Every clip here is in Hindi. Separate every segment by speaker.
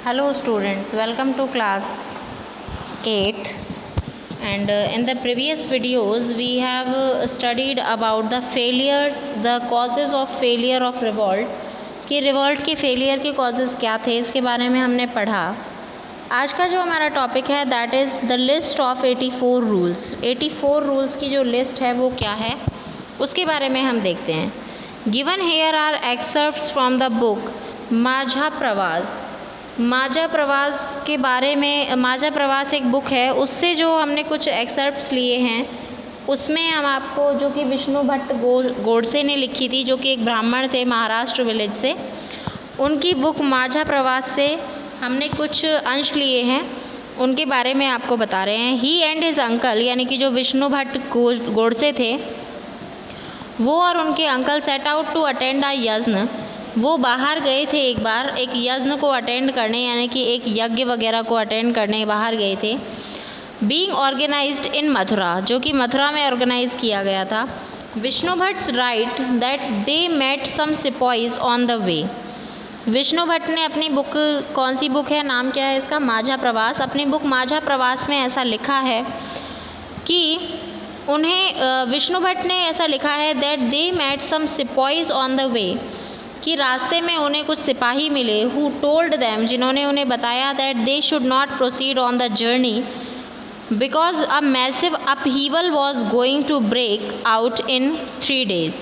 Speaker 1: Hello students, welcome to class 8th, and in the previous videos we have studied about the causes of failure of revolt कि रिवॉल्ट के फेलियर के कॉजेज़ क्या थे, इसके बारे में हमने पढ़ा। आज का जो हमारा टॉपिक है that is the list of 84 rules. 84 rules की जो लिस्ट है वो क्या है उसके बारे में हम देखते हैं। Given here are excerpts from the book Majha Pravas. माझा प्रवास के बारे में, माझा प्रवास एक बुक है, उससे जो हमने कुछ एक्सर्प्ट्स लिए हैं उसमें हम आपको, जो कि विष्णु भट्ट गोडसे ने लिखी थी, जो कि एक ब्राह्मण थे महाराष्ट्र विलेज से, उनकी बुक माझा प्रवास से हमने कुछ अंश लिए हैं, उनके बारे में आपको बता रहे हैं। ही एंड हिज अंकल, यानी कि जो विष्णु भट्ट गोडसे थे वो और उनके uncle set out to attend a yagya. वो बाहर गए थे एक बार एक यज्ञ को अटेंड करने, यानी कि एक यज्ञ वगैरह को अटेंड करने बाहर गए थे। बीइंग ऑर्गेनाइज्ड इन मथुरा, जो कि मथुरा में ऑर्गेनाइज किया गया था। Vishnu Bhatt wrote that they met some sepoys on the way. Vishnu Bhatt ने अपनी बुक, कौन सी बुक है, नाम क्या है इसका, माझा प्रवास, अपनी बुक माझा प्रवास में ऐसा लिखा है कि उन्हें, विष्णु भट्ट ने ऐसा लिखा है that they met some sepoys on the way, कि रास्ते में उन्हें कुछ सिपाही मिले, हु टोल्ड दैम, जिन्होंने उन्हें बताया that they should not proceed on the journey because a massive upheaval was going to break out in 3 days,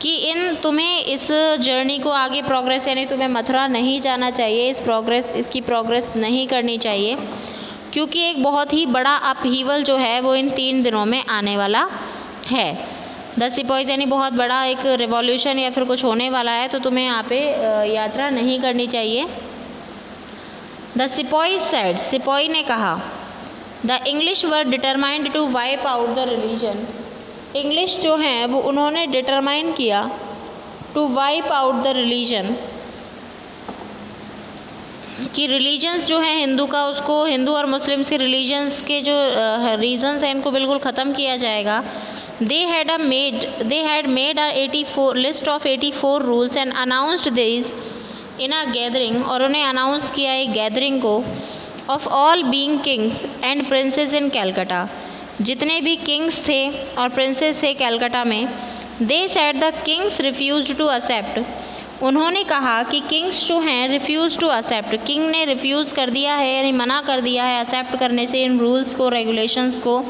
Speaker 1: कि तुम्हें इस जर्नी को आगे प्रोग्रेस, यानी तुम्हें मथुरा नहीं जाना चाहिए, इसकी प्रोग्रेस नहीं करनी चाहिए, क्योंकि एक बहुत ही बड़ा अपहीवल जो है वो इन 3 दिनों में आने वाला है। द सिपॉइज, यानी बहुत बड़ा एक रिवॉल्यूशन या फिर कुछ होने वाला है, तो तुम्हें यहाँ पे यात्रा नहीं करनी चाहिए। द सिपॉइज सेड, सिपॉई ने कहा, the English were determined to wipe out the religion. English जो हैं वो उन्होंने डिटरमाइन किया to wipe out the religion, कि रिलीजन्स जो है हिंदू का, उसको, हिंदू और मुस्लिम्स के रिलीजन्स के जो रीजन्स हैं इनको बिल्कुल ख़त्म किया जाएगा। They had made a 84 list of 84 rules and announced this in a gathering, और उन्हें अनाउंस किया एक गैदरिंग को, of all being kings and princes in Calcutta, जितने भी किंग्स थे और प्रिंसेस थे कैलकाटा में। They said the kings refuse to accept, उन्होंने कहा कि किंग्स जो हैं रिफ्यूज़ टू एक्सेप्ट, किंग ने रिफ्यूज़ कर दिया है, यानी मना कर दिया है एक्सेप्ट करने से इन रूल्स को, रेगुलेशंस को,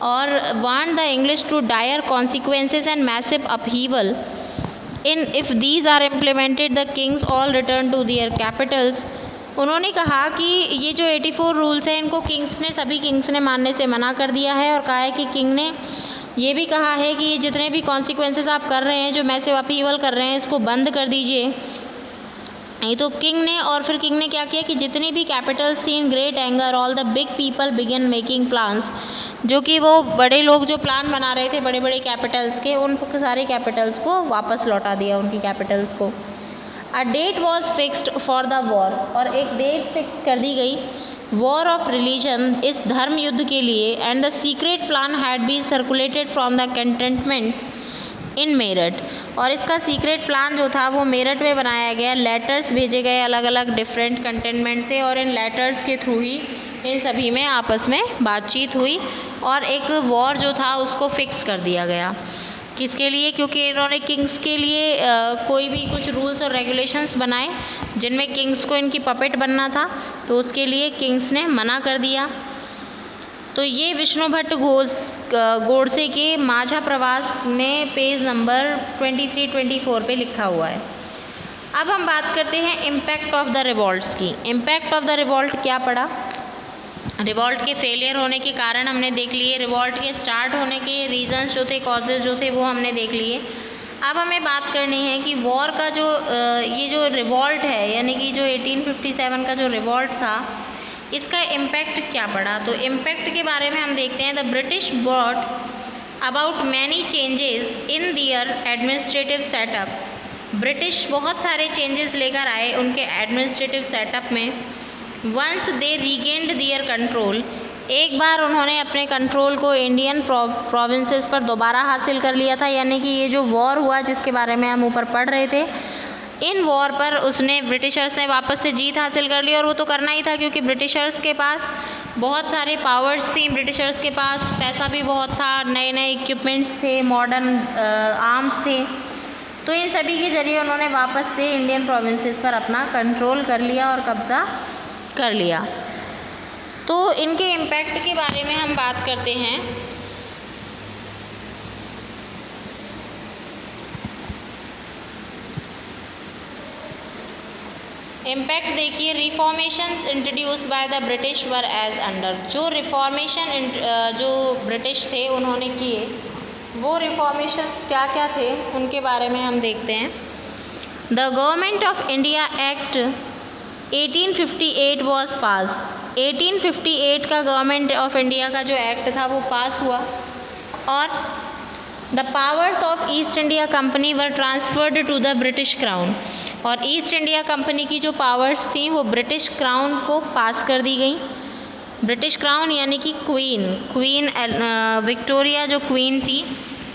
Speaker 1: और want the English to dire consequences and massive upheaval in if these are implemented the kings all return to their capitals. उन्होंने कहा कि ये जो 84 रूल्स हैं इनको सभी किंग्स ने मानने से मना कर दिया है, और कहा है कि किंग ने ये भी कहा है कि जितने भी कॉन्सिक्वेंसेस आप कर रहे हैं, जो मैसिव अपहीवल कर रहे हैं, इसको बंद कर दीजिए। ये तो किंग ने, और फिर किंग ने क्या किया कि जितनी भी कैपिटल्स थी, in great anger all the big people began making plans, जो कि वो बड़े लोग जो प्लान बना रहे थे बड़े बड़े कैपिटल्स के, उन सारे कैपिटल्स को वापस लौटा दिया, उनकी कैपिटल्स को। A date was fixed for the war, और एक डेट फिक्स कर दी गई वॉर ऑफ रिलीजन, इस धर्म युद्ध के लिए। And the secret plan had been circulated from the containment in Meerut, और इसका सीक्रेट प्लान जो था वो मेरठ में बनाया गया। लेटर्स भेजे गए अलग अलग डिफरेंट कंटेनमेंट से, और इन लेटर्स के थ्रू ही इन सभी में आपस में बातचीत हुई, और एक वॉर जो था उसको फिक्स कर दिया गया। किसके लिए? क्योंकि इन्होंने किंग्स के लिए कोई भी कुछ रूल्स और रेगुलेशंस बनाए जिनमें किंग्स को इनकी पपेट बनना था, तो उसके लिए किंग्स ने मना कर दिया। तो ये विष्णु भट्ट गोडसे के माझा प्रवास में पेज नंबर 23-24 पे लिखा हुआ है। अब हम बात करते हैं इम्पैक्ट ऑफ द रिवॉल्ट्स की। इम्पैक्ट ऑफ द रिवॉल्ट क्या पड़ा? रिवॉल्ट के फेलियर होने के कारण हमने देख लिए, रिवॉल्ट के स्टार्ट होने के रीजंस जो थे, कॉजेज़ जो थे, वो हमने देख लिए। अब हमें बात करनी है कि वॉर का जो ये जो रिवॉल्ट है, यानी कि जो 1857 का जो रिवॉल्ट था, इसका इम्पैक्ट क्या पड़ा। तो इम्पैक्ट के बारे में हम देखते हैं। The British brought about many changes in their administrative setup. British बहुत सारे चेंजेस लेकर आए उनके एडमिनिस्ट्रेटिव सेटअप में। Once they regained their control, एक बार उन्होंने अपने कंट्रोल को इंडियन प्रोविंसेस पर दोबारा हासिल कर लिया था, यानी कि ये जो वॉर हुआ जिसके बारे में हम ऊपर पढ़ रहे थे, इन वॉर पर उसने ब्रिटिशर्स ने वापस से जीत हासिल कर ली, और वो तो करना ही था क्योंकि ब्रिटिशर्स के पास बहुत सारे पावर्स थी, ब्रिटिशर्स के पास पैसा भी बहुत था, नए नए इक्विपमेंट्स थे, मॉडर्न आर्म्स थे, तो इन सभी के ज़रिए उन्होंने वापस से इंडियन प्रोविंसेस पर अपना कंट्रोल कर लिया और कब्ज़ा कर लिया। तो इनके इम्पैक्ट के बारे में हम बात करते हैं। इम्पैक्ट देखिए, reformations introduced by the British were as under. जो रिफॉर्मेशन जो ब्रिटिश थे उन्होंने किए, वो रिफॉर्मेशंस क्या क्या थे उनके बारे में हम देखते हैं। The government of India act 1858 was pass. 1858 का गवर्नमेंट ऑफ इंडिया का जो एक्ट था वो पास हुआ, और the powers of East India Company were transferred to the British crown. और ईस्ट इंडिया कंपनी की जो पावर्स थी वो ब्रिटिश क्राउन को पास कर दी गई। ब्रिटिश क्राउन यानी कि क्वीन विक्टोरिया जो क्वीन थी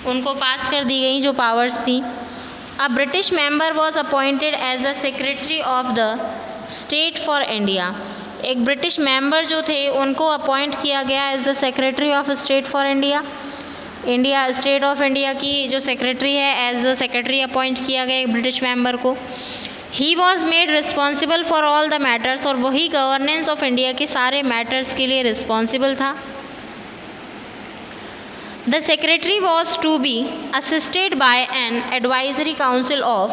Speaker 1: उनको पास कर दी गई जो पावर्स थी। A British member was appointed as the secretary of the state for India. एक ब्रिटिश मेंबर जो थे उनको अपॉइंट किया गया as the secretary of state for India. India state of India की जो सेक्रेटरी है, एज द सेक्रेटरी अपॉइंट किया गया एक ब्रिटिश मेंबर को। He was made responsible for all the matters, और वही गवर्नेंस ऑफ इंडिया के सारे मैटर्स के लिए रिस्पॉन्सिबल था। The secretary was to be assisted by an advisory council of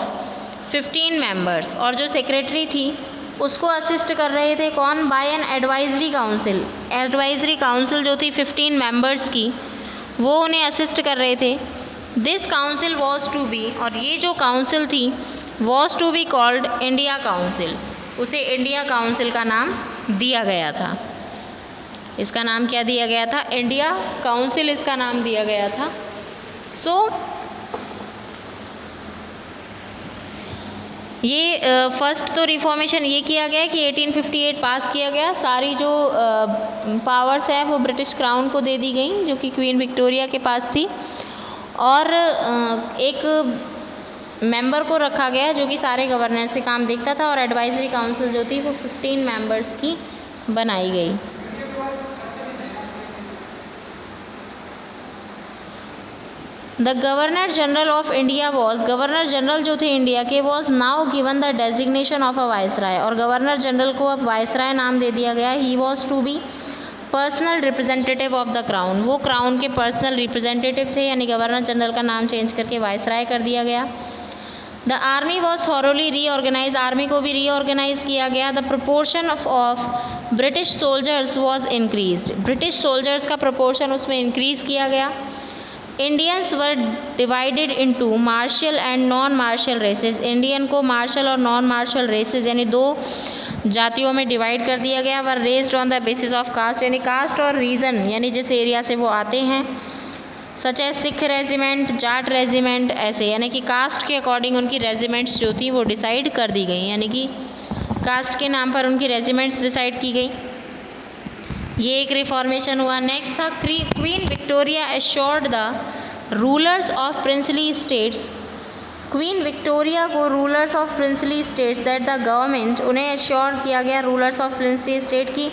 Speaker 1: 15 members. और जो सेक्रेटरी थी उसको असिस्ट कर रहे थे कौन? By an advisory council. Advisory council जो थी 15 मेंबर्स की, वो उन्हें असिस्ट कर रहे थे। This council was to be, और ये जो काउंसिल थी was to be called India council. उसे इंडिया काउंसिल का नाम दिया गया था। इसका नाम क्या दिया गया था? इंडिया काउंसिल इसका नाम दिया गया था। ये फर्स्ट तो रिफॉर्मेशन ये किया गया कि 1858 पास किया गया, सारी जो पावर्स है वो ब्रिटिश क्राउन को दे दी गई जो कि क्वीन विक्टोरिया के पास थी, और एक मेंबर को रखा गया जो कि सारे गवर्नेंस के काम देखता था, और एडवाइजरी काउंसिल जो थी वो 15 मेंबर्स की बनाई गई। The governor general of India was, governor general जो थे इंडिया के, was now given the designation of a viceroy, और गवर्नर जनरल को अब वाइसराय नाम दे दिया गया। He was to be personal representative of the crown, वो क्राउन के पर्सनल रिप्रेजेंटेटिव थे, यानी गवर्नर जनरल का नाम चेंज करके वाइसराय कर दिया गया। The army was thoroughly reorganize, army को भी रीऑर्गेनाइज किया गया। The proportion of British soldiers was increase, British soldiers का प्रोपोर्शन उसमें इंक्रीज किया गया। Indians were divided into martial and non martial races, Indian को मार्शल और नॉन मार्शल रेसेस यानी दो जातियों में डिवाइड कर दिया गया। Were raised on the basis of caste, यानी कास्ट और रीजन यानी जिस एरिया से वो आते हैं, सच है सिख रेजिमेंट, जाट रेजिमेंट, ऐसे यानी कि कास्ट के अकॉर्डिंग उनकी रेजिमेंट्स जो थी वो डिसाइड कर दी गई, यानी कि कास्ट के नाम पर उनकी रेजिमेंट्स डिसाइड की गई। ये एक रिफॉर्मेशन हुआ। नेक्स्ट था Queen Victoria assured the rulers of princely states, Queen Victoria को rulers of princely states that the government, उन्हें एश्योर किया गया रूलर्स ऑफ प्रिंसली स्टेट की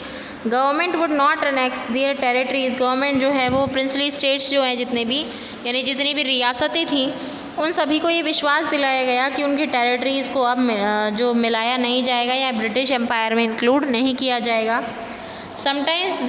Speaker 1: government would not annex their territories, government जो है वो प्रिंसली स्टेट्स जो हैं जितने भी यानी जितनी भी रियासतें थीं उन सभी को ये विश्वास दिलाया गया कि उनकी टेरिटरीज़ को अब जो मिलाया नहीं जाएगा या ब्रिटिश एम्पायर में इंक्लूड नहीं किया जाएगा। Sometimes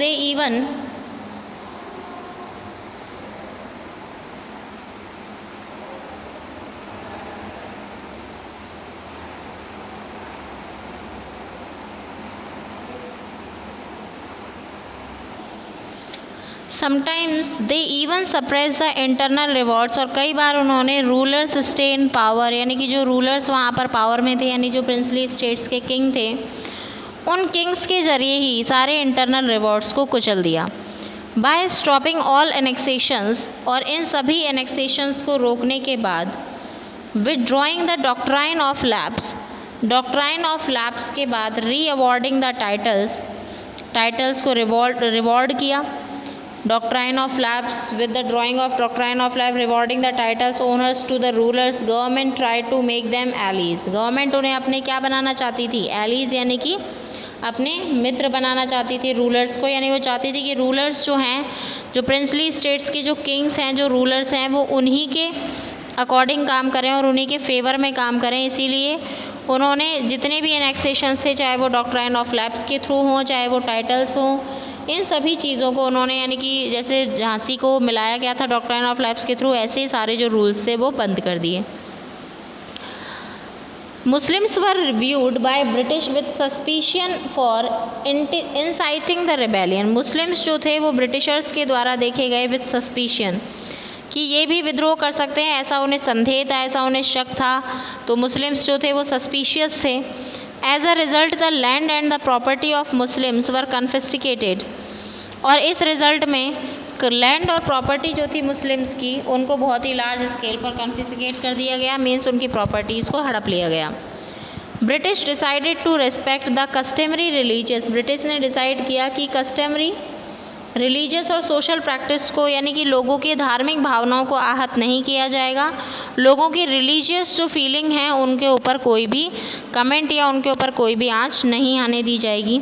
Speaker 1: they even suppress the internal rewards, और कई बार उन्होंने रूलर्स स्टे इन पावर यानी कि जो रूलर्स वहाँ पर पावर में थे यानी जो प्रिंसली स्टेट्स के किंग थे उन किंग्स के ज़रिए ही सारे इंटरनल रिवॉर्ड्स को कुचल दिया। बाय स्टॉपिंग ऑल एनेक्सेशंस, और इन सभी एनेक्सेशंस को रोकने के बाद withdrawing the doctrine of lapse, doctrine of lapse के बाद री अवॉर्डिंग द टाइटल्स को रिवॉर्ड किया। doctrine of lapse. With the drawing of doctrine of lapse rewarding the titles owners to the rulers, government tried to make them allies. Government उन्हें अपने क्या बनाना चाहती थी? allies यानी कि अपने मित्र बनाना चाहती थी रूलर्स को, यानी वो चाहती थी कि रूलर्स जो हैं, जो प्रिंसली स्टेट्स के जो किंग्स हैं, जो रूलर्स हैं, वो उन्हीं के अकॉर्डिंग काम करें और उन्हीं के फेवर में काम करें। इसीलिए उन्होंने जितने भी एनेक्सेशंस थे, चाहे वो डॉक्ट्राइन ऑफ लैप्स के थ्रू हों, चाहे वो टाइटल्स हों, इन सभी चीज़ों को उन्होंने, यानी कि जैसे झांसी को मिलाया गया था डॉक्ट्राइन ऑफ लैप्स के थ्रू, ऐसे ही सारे जो रूल्स थे वो बंद कर दिए। Muslims were reviewed by British with suspicion for inciting the rebellion. Muslims जो थे वो ब्रिटिशर्स के द्वारा देखे गए विद सस्पिशन कि ये भी विद्रोह कर सकते हैं, ऐसा उन्हें संदेह था, ऐसा उन्हें शक था। तो मुस्लिम्स जो थे वो सस्पिशियस थे। As a result the land and the property of Muslims were confiscated, और इस रिज़ल्ट में लैंड और प्रॉपर्टी जो थी मुस्लिम्स की, उनको बहुत ही लार्ज स्केल पर कन्फिस्केट कर दिया गया, मीन्स उनकी प्रॉपर्टीज़ को हड़प लिया गया। British decided to respect the customary religious, British ने डिसाइड किया कि कस्टमरी रिलीजियस और सोशल प्रैक्टिस को, यानी कि लोगों की धार्मिक भावनाओं को आहत नहीं किया जाएगा, लोगों की रिलीजियस जो फीलिंग है उनके ऊपर कोई भी कमेंट या उनके ऊपर कोई भी आँच नहीं आने दी जाएगी।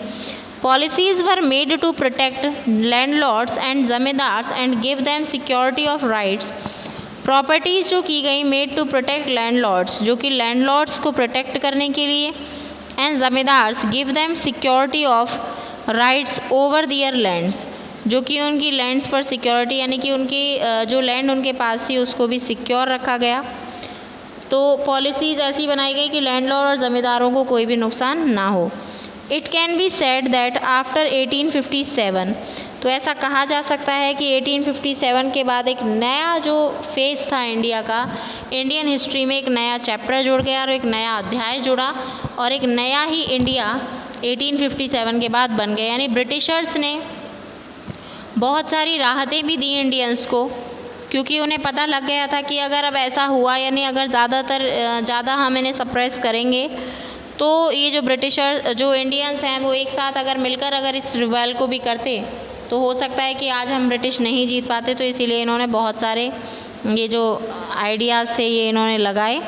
Speaker 1: Policies were made to protect landlords and zamindars and give them security of rights. Properties जो की गई मेड टू प्रोटेक्ट लैंडलॉर्ड्स, जो कि लैंडलॉर्ड्स को प्रोटेक्ट करने के लिए, and zamindars give them security of rights over their lands, जो कि उनकी लैंड्स पर सिक्योरिटी, यानी कि उनकी जो लैंड उनके पास थी उसको भी सिक्योर रखा गया। तो पॉलिसीज़ ऐसी बनाई गई कि लैंडलॉर्ड और ज़मींदारों को कोई भी नुकसान ना हो। It can be said that after 1857, तो ऐसा कहा जा सकता है कि 1857 के बाद एक नया जो फेज़ था इंडिया का, इंडियन हिस्ट्री में एक नया चैप्टर जुड़ गया और एक नया अध्याय जुड़ा और एक नया ही इंडिया 1857 के बाद बन गया। यानी ब्रिटिशर्स ने बहुत सारी राहतें भी दी इंडियंस को, क्योंकि उन्हें पता लग गया था कि अगर अब ऐसा हुआ, यानी अगर ज़्यादा हम इन्हें सप्रेस करेंगे तो ये जो ब्रिटिशर जो इंडियंस हैं वो एक साथ अगर मिलकर अगर इस रिबेल को भी करते तो हो सकता है कि आज हम ब्रिटिश नहीं जीत पाते। तो इसीलिए इन्होंने बहुत सारे ये जो आइडियाज़ थे ये इन्होंने लगाए।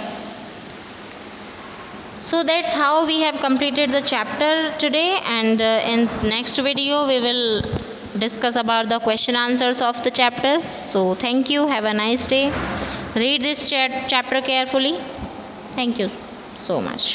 Speaker 1: So that's how we have completed the chapter today, and in next video we will discuss about the question answers of the chapter. So thank you, have a nice day. Read this chapter carefully. Thank you so much.